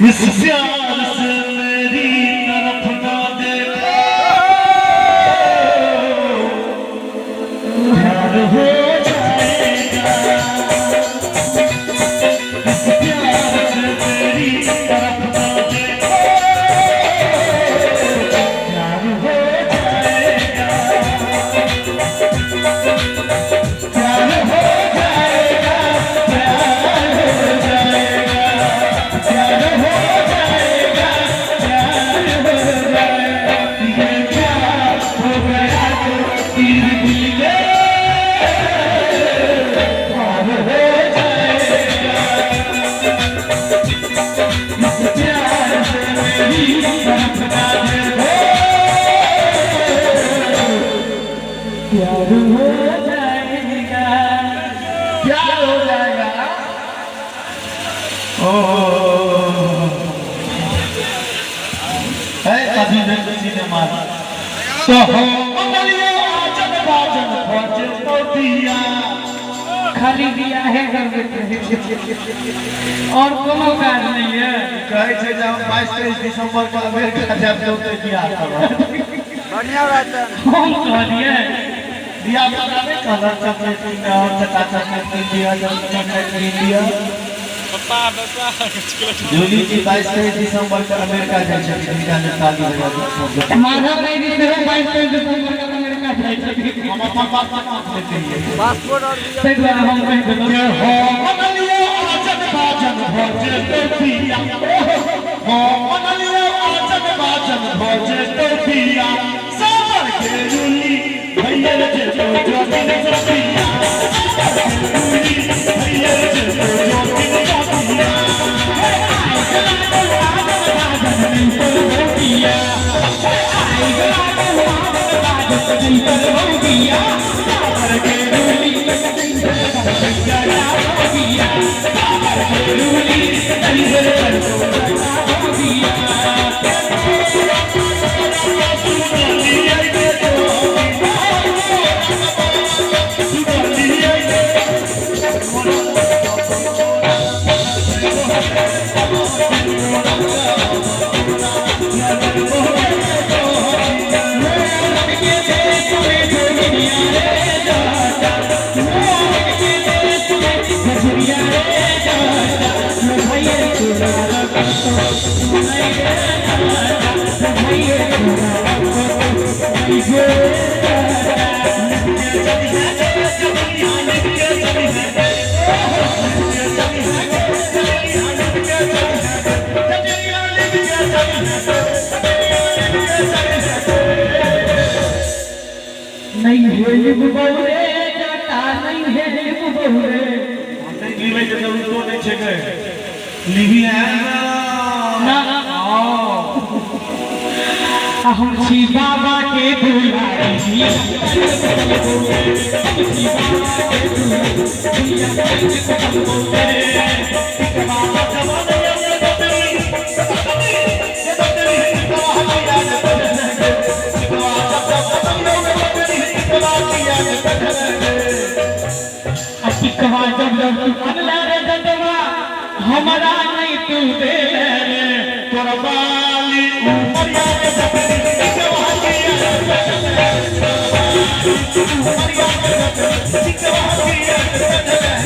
इस प्यार से मेरी तरफ ना देखो, प्यार हो जाएगा। इस प्यार से मेरी तरफ ना देखो, प्यार हो जाएगा। प्यार हो जाएगा, प्यार हो जाएगा, प्यार हो जाएगा, प्यार हो जाएगा। ये प्यार हो गया तो तीर दिल में प्यार हो जाएगा। इस प्यार से मेरी तरफ ना देखो, प्यार हो जाएगा, प्यार हो जाएगा। है कभी न किसी ने मारा तो हो मंगलिया आजन बाजन खोजे तो दिया खाली दिया है घर में और कोनो काज नहीं है। कहे छे जब 22-23 दिसंबर को अमेरिका जाब तो दिया बढ़िया रहता है। हम कह दिए दिया बता दे कलर चॉकलेट दिया चटा चॉकलेट दिया चॉकलेट दिया जूली जी 22-23 दिसंबर को अमेरिका जाए छे निकाले ताली बजा माधव नहीं दिसे 22 दिसंबर को अमेरिका जाए छे। हम अपन पासपोर्ट लेते हैं पासपोर्ट और वीजा से द्वारा हम कह देलिए हो मंगलिया आजन बाजन खोजे तो दिया हो मंगलिया आजन बाजन खोजे तो दिया सावर के जूली भैया जे तो जो दिन सपिया जूली भैया जे तो जो दिन सपिया नहीं है ये बहुरे जाता नहीं है ये बहुरे हमने लीवे के जरूर तो नहीं छे गए लीवी है ना हम छी बाबा के दुलारी कहा जब जब तू अगला रे ददवा हमारा नहीं तू दे रे तोरा बाली उमरिया के सपनी सिकवा किया उमरिया के सपनी सिकवा किया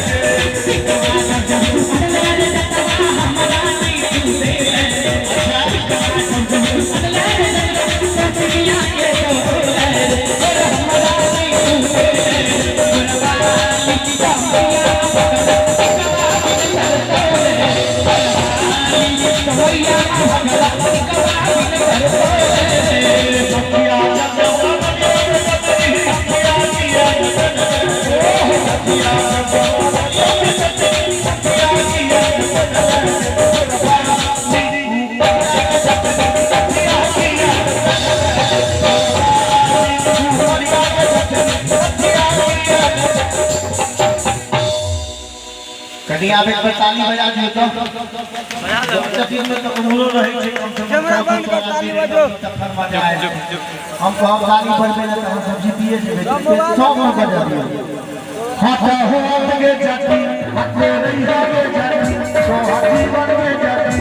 सिकवा जब तू अगला रे ददवा हमारा नहीं तू दे रे अच्छा कहा जब तू अगला रे ददवा सपनिया के तोरा हमारा नहीं तू दे रे तोरा बाली कभी आप एक बार ताली बजा दियो तो बजा दो। जब में तो उमरो रहे छे कम से कैमरा बंद कर ताली बजो। तखन मजा आए हम तो हम ताली बजबे ना तो हम सब जीतिए जे सब में बजा दियो हाथ हो के जाती हाथ रही हो जाती तो हाथी बन के जाती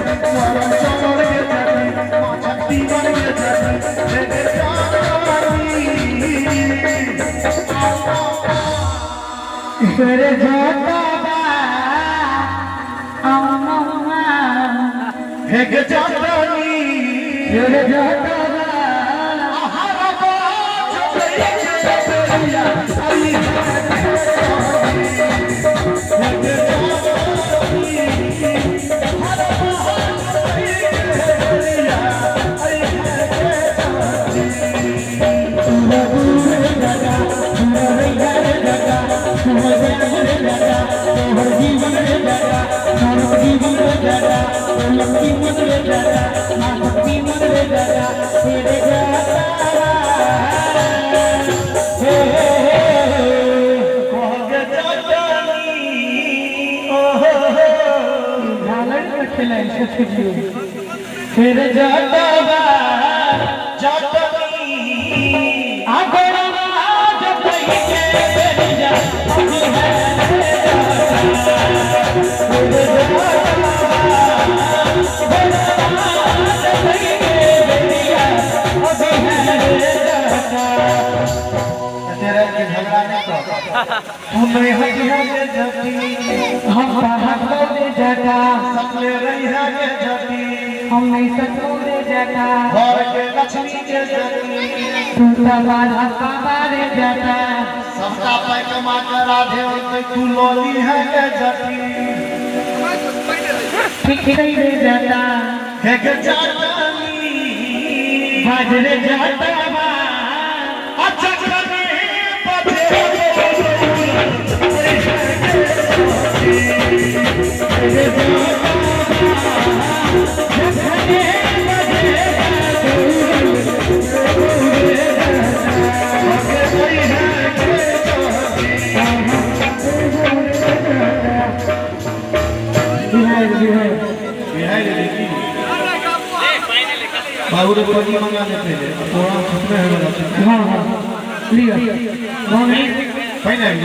फिर जाता बा अम्मा हे के जातनी फिर जाता बा हरा बात चलिया आई फिर जाता बा जातनी आगरा जब के बेरिया अभी है तेरे के झगड़ा नहीं कर तू नहीं हटिया के जटी हम बाहर ले जाता सकले रही है के जटी हम नहीं सकूं ले जाता घर के लक्ष्मी के जटी तू तबारा बाबारे जाता सबका पैकमा के राधे होते तू लोली है के जटी ठीक ले जाता हे के जातनी बाजरे जाता बा अच्छा करने बजे बाबू रे पानी मंगा ले पहले थोड़ा खुद में है हाँ हाँ लिया हाँ फाइनल